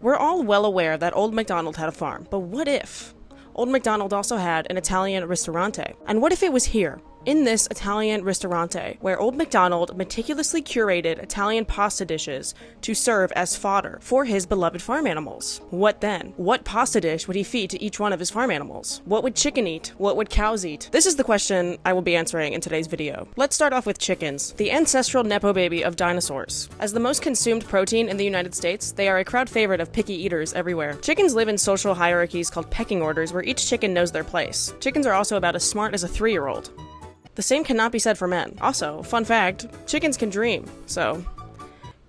We're all well aware that Old MacDonald had a farm, but what if Old MacDonald also had an Italian ristorante? And what if it was here, in this Italian ristorante, where Old MacDonald meticulously curated Italian pasta dishes to serve as fodder for his beloved farm animals? What then? What pasta dish would he feed to each one of his farm animals? What would chicken eat? What would cows eat? This is the question I will be answering in today's video. Let's start off with chickens, the ancestral nepo baby of dinosaurs. As the most consumed protein in the United States, they are a crowd favorite of picky eaters everywhere. Chickens live in social hierarchies called pecking orders, where each chicken knows their place. Chickens are also about as smart as a 3-year-old. The same cannot be said for men. Also, fun fact, chickens can dream, so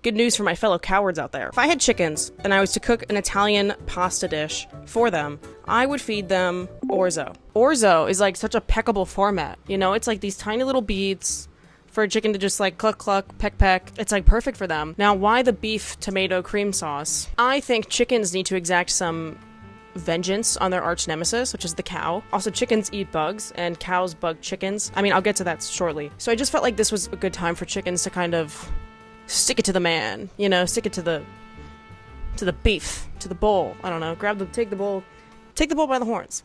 good news for my fellow cowards out there. If I had chickens and I was to cook an Italian pasta dish for them, I would feed them orzo. Orzo is like such a peckable format, you know? It's like these tiny little beads for a chicken to just like cluck cluck, peck peck. It's like perfect for them. Now, why the beef tomato cream sauce? I think chickens need to exact some vengeance on their arch nemesis, which is the cow. Also, chickens eat bugs, and cows bug chickens. I mean, I'll get to that shortly. So I just felt like this was a good time for chickens to kind of stick it to the man, you know, stick it to the beef, to the bull. I don't know, take the bull by the horns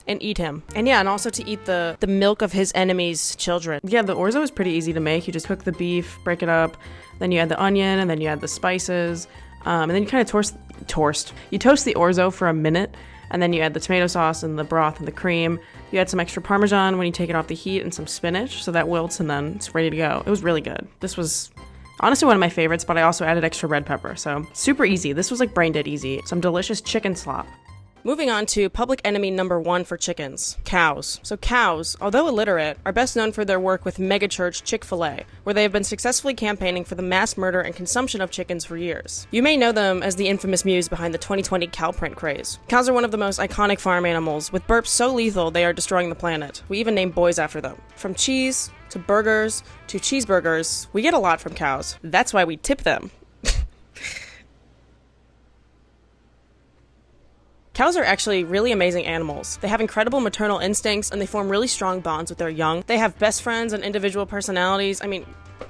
and eat him. And yeah, and also to eat the milk of his enemies' children. Yeah, the orzo is pretty easy to make. You just cook the beef, break it up, then you add the onion, and then you add the spices, and then you kind of toast the orzo for a minute, and then you add the tomato sauce and the broth and the cream. You add some extra Parmesan when you take it off the heat and some spinach, so that wilts and then it's ready to go. It was really good. This was honestly one of my favorites, but I also added extra red pepper, so super easy. This was like brain dead easy. Some delicious chicken slop. Moving on to public enemy number 1 for chickens, cows. So cows, although illiterate, are best known for their work with megachurch Chick-fil-A, where they have been successfully campaigning for the mass murder and consumption of chickens for years. You may know them as the infamous muse behind the 2020 cow print craze. Cows are one of the most iconic farm animals, with burps so lethal they are destroying the planet. We even name boys after them. From cheese, to burgers, to cheeseburgers, we get a lot from cows. That's why we tip them. Cows are actually really amazing animals. They have incredible maternal instincts, and they form really strong bonds with their young. They have best friends and individual personalities. I mean,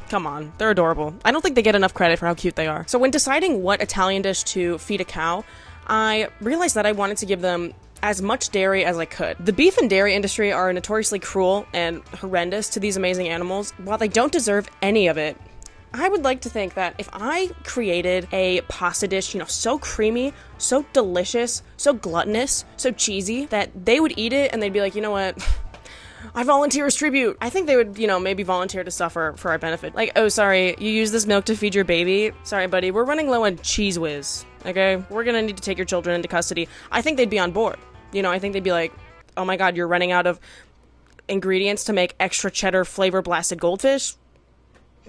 come on, they're adorable. I don't think they get enough credit for how cute they are. So when deciding what Italian dish to feed a cow, I realized that I wanted to give them as much dairy as I could. The beef and dairy industry are notoriously cruel and horrendous to these amazing animals. While they don't deserve any of it, I would like to think that if I created a pasta dish, you know, so creamy, so delicious, so gluttonous, so cheesy, that they would eat it and they'd be like, you know what, I volunteer as tribute. I think they would, you know, maybe volunteer to suffer for our benefit. Like, oh, sorry, you use this milk to feed your baby? Sorry, buddy, we're running low on Cheese Whiz, okay? We're gonna need to take your children into custody. I think they'd be on board. You know, I think they'd be like, oh my god, you're running out of ingredients to make extra cheddar flavor blasted goldfish?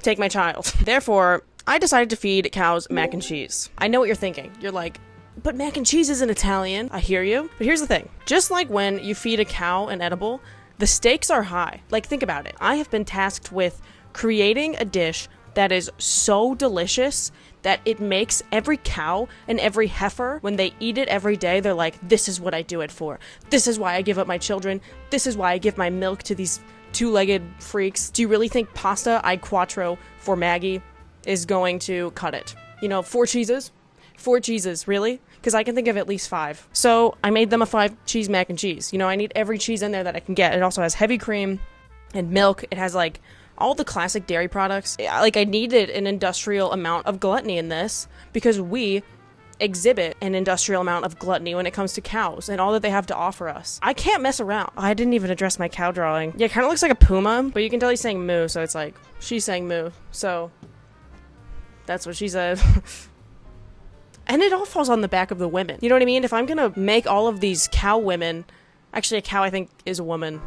Take my child. Therefore, I decided to feed cows mac and cheese. I know what you're thinking. You're like, but mac and cheese isn't Italian. I hear you. But here's the thing. Just like when you feed a cow an edible, the stakes are high. Like, think about it. I have been tasked with creating a dish that is so delicious that it makes every cow and every heifer, when they eat it every day, they're like, this is what I do it for. This is why I give up my children. This is why I give my milk to these two-legged freaks. Do you really think pasta ai quattro for Maggie is going to cut it? You know, 4 cheeses? 4 cheeses, really? Because I can think of at least 5. So I made them a 5-cheese mac and cheese. You know, I need every cheese in there that I can get. It also has heavy cream and milk. It has like all the classic dairy products. Like, I needed an industrial amount of gluttony in this because we exhibit an industrial amount of gluttony when it comes to cows and all that they have to offer us. I can't mess around. I didn't even address my cow drawing. Yeah, it kind of looks like a puma, but you can tell he's saying moo, so it's like, she's saying moo, so that's what she said. And it all falls on the back of the women. You know what I mean? If I'm gonna make all of these cow women, actually a cow I think is a woman.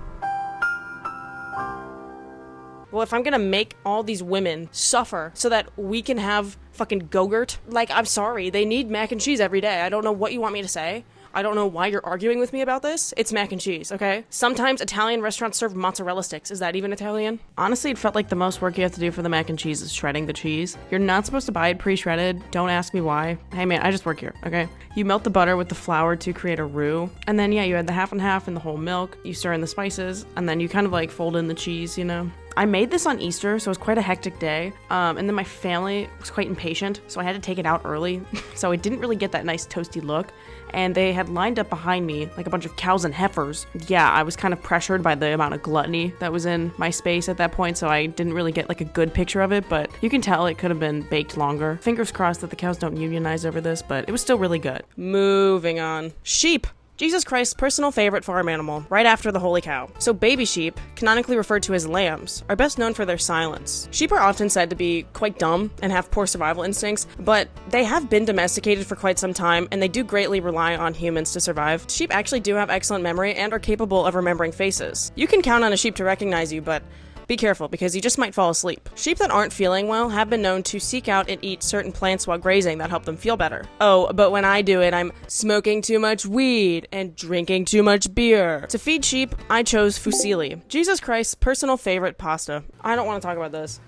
Well, if I'm gonna make all these women suffer so that we can have fucking Go-Gurt, like, I'm sorry, they need mac and cheese every day. I don't know what you want me to say. I don't know why you're arguing with me about this. It's mac and cheese, okay? Sometimes Italian restaurants serve mozzarella sticks. Is that even Italian? Honestly, it felt like the most work you have to do for the mac and cheese is shredding the cheese. You're not supposed to buy it pre-shredded. Don't ask me why. Hey man, I just work here, okay? You melt the butter with the flour to create a roux. And then, yeah, you add the half and half in the whole milk. You stir in the spices. And then you kind of like fold in the cheese, you know? I made this on Easter, so it was quite a hectic day. And then my family was quite impatient, so I had to take it out early. So it didn't really get that nice toasty look. And they had lined up behind me like a bunch of cows and heifers. Yeah, I was kind of pressured by the amount of gluttony that was in my space at that point, so I didn't really get like a good picture of it, but you can tell it could have been baked longer. Fingers crossed that the cows don't unionize over this, but it was still really good. Moving on. Sheep. Jesus Christ's personal favorite farm animal, right after the holy cow. So baby sheep, canonically referred to as lambs, are best known for their silence. Sheep are often said to be quite dumb and have poor survival instincts, but they have been domesticated for quite some time, and they do greatly rely on humans to survive. Sheep actually do have excellent memory and are capable of remembering faces. You can count on a sheep to recognize you, but be careful, because you just might fall asleep. Sheep that aren't feeling well have been known to seek out and eat certain plants while grazing that help them feel better. Oh, but when I do it, I'm smoking too much weed and drinking too much beer. To feed sheep, I chose fusilli, Jesus Christ's personal favorite pasta. I don't want to talk about this.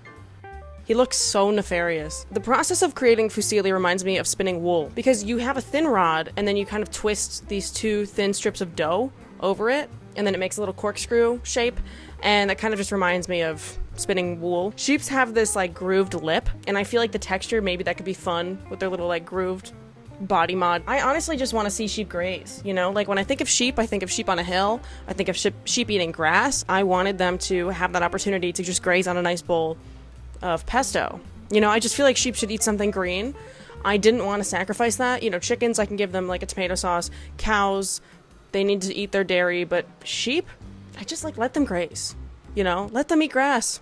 He looks so nefarious. The process of creating fusilli reminds me of spinning wool, because you have a thin rod and then you kind of twist these two thin strips of dough over it, and then it makes a little corkscrew shape, and that kind of just reminds me of spinning wool. Sheeps have this like grooved lip, and I feel like the texture, maybe that could be fun with their little like grooved body mod. I honestly just want to see sheep graze, you know? Like when I think of sheep on a hill. I think of sheep eating grass. I wanted them to have that opportunity to just graze on a nice bowl of pesto. You know, I just feel like sheep should eat something green. I didn't want to sacrifice that. You know, chickens, I can give them like a tomato sauce. Cows, they need to eat their dairy, but sheep, I just like let them graze, you know, let them eat grass.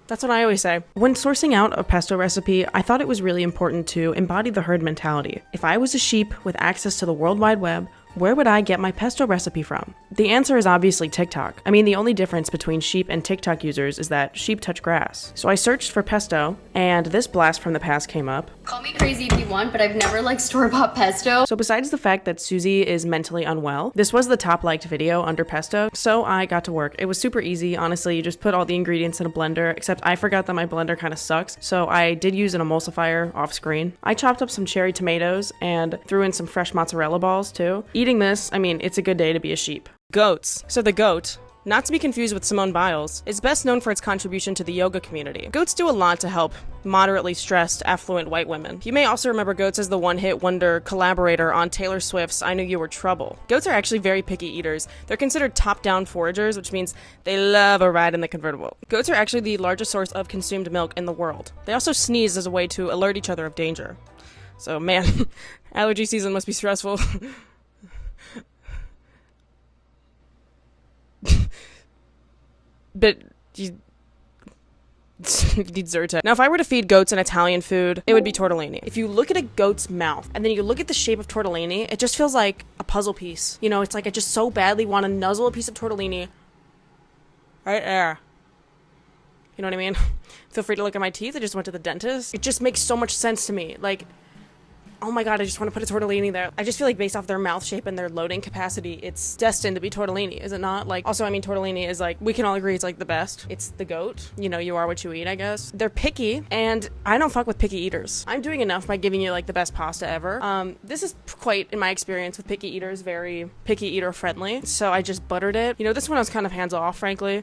That's what I always say. When sourcing out a pesto recipe, I thought it was really important to embody the herd mentality. If I was a sheep with access to the World Wide Web, where would I get my pesto recipe from? The answer is obviously TikTok. I mean, the only difference between sheep and TikTok users is that sheep touch grass. So I searched for pesto, and this blast from the past came up. Call me crazy if you want, but I've never liked store-bought pesto. So besides the fact that Susie is mentally unwell, this was the top liked video under pesto, so I got to work. It was super easy, honestly. You just put all the ingredients in a blender, except I forgot that my blender kind of sucks, so I did use an emulsifier off screen. I chopped up some cherry tomatoes and threw in some fresh mozzarella balls too. Eating this, I mean, it's a good day to be a sheep. Goats. So the goat, not to be confused with Simone Biles, is best known for its contribution to the yoga community. Goats do a lot to help moderately stressed, affluent white women. You may also remember goats as the one-hit wonder collaborator on Taylor Swift's I Knew You Were Trouble. Goats are actually very picky eaters. They're considered top-down foragers, which means they love a ride in the convertible. Goats are actually the largest source of consumed milk in the world. They also sneeze as a way to alert each other of danger. So man, allergy season must be stressful. But you need Zyrtec. Now, if I were to feed goats an Italian food, it would be tortellini. If you look at a goat's mouth and then you look at the shape of tortellini, it just feels like a puzzle piece. You know, it's like I just so badly want to nuzzle a piece of tortellini right there. You know what I mean? Feel free to look at my teeth. I just went to the dentist. It just makes so much sense to me. Like, oh my god, I just want to put a tortellini there. I just feel like based off their mouth shape and their loading capacity, it's destined to be tortellini, is it not? Like, also, I mean, tortellini is like, we can all agree it's like the best. It's the goat. You know, you are what you eat, I guess. They're picky, and I don't fuck with picky eaters. I'm doing enough by giving you like the best pasta ever. This is quite, in my experience with picky eaters, very picky eater friendly. So I just buttered it. You know, this one I was kind of hands off, frankly.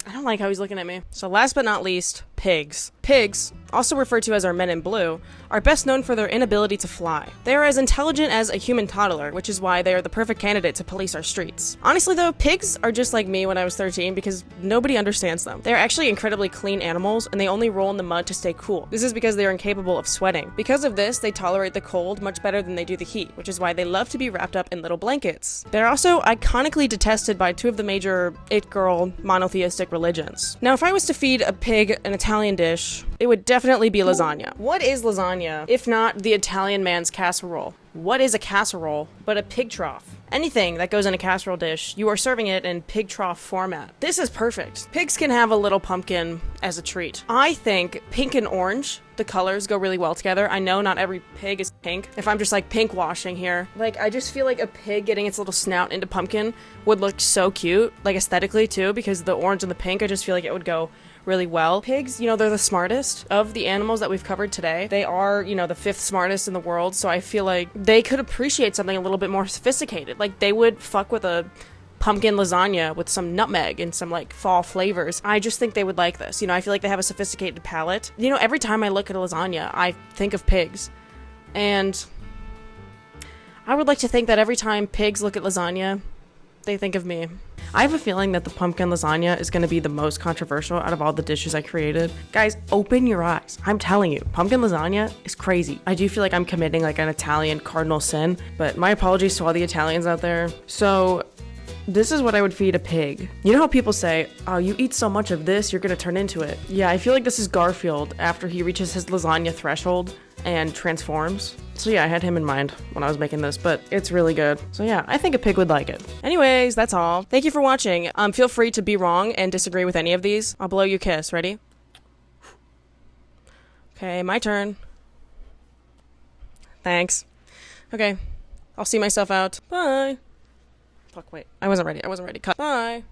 I don't like how he's looking at me. So last but not least, pigs. Pigs, also referred to as our men in blue, are best known for their inability to fly. They are as intelligent as a human toddler, which is why they are the perfect candidate to police our streets. Honestly though, pigs are just like me when I was 13 because nobody understands them. They are actually incredibly clean animals, and they only roll in the mud to stay cool. This is because they are incapable of sweating. Because of this, they tolerate the cold much better than they do the heat, which is why they love to be wrapped up in little blankets. They're also iconically detested by two of the major it-girl monotheistic religions. Now, if I was to feed a pig an Italian dish, it would definitely be lasagna. What is lasagna, if not the Italian man's casserole? What is a casserole but a pig trough? Anything that goes in a casserole dish, you are serving it in pig trough format. This is perfect. Pigs can have a little pumpkin as a treat. I think pink and orange, the colors go really well together. I know not every pig is pink. If I'm just like pink washing here, like I just feel like a pig getting its little snout into pumpkin would look so cute, like aesthetically too, because the orange and the pink, I just feel like it would go really well. Pigs, you know, they're the smartest of the animals that we've covered today. They are, you know, the 5th smartest in the world, so I feel like they could appreciate something a little bit more sophisticated. Like, they would fuck with a pumpkin lasagna with some nutmeg and some like fall flavors. I just think they would like this. You know, I feel like they have a sophisticated palate. You know, every time I look at a lasagna, I think of pigs. And I would like to think that every time pigs look at lasagna, they think of me. I have a feeling that the pumpkin lasagna is going to be the most controversial out of all the dishes I created. Guys, open your eyes. I'm telling you, pumpkin lasagna is crazy. I do feel like I'm committing like an Italian cardinal sin, but my apologies to all the Italians out there. So this is what I would feed a pig. You know how people say, oh, you eat so much of this, you're going to turn into it. Yeah, I feel like this is Garfield after he reaches his lasagna threshold and transforms. So yeah, I had him in mind when I was making this, but it's really good. So yeah, I think a pig would like it. Anyways, that's all. Thank you for watching. Feel free to be wrong and disagree with any of these. I'll blow you a kiss. Ready? Okay, my turn. Thanks. Okay, I'll see myself out. Bye. Fuck, wait. I wasn't ready. Cut. Bye.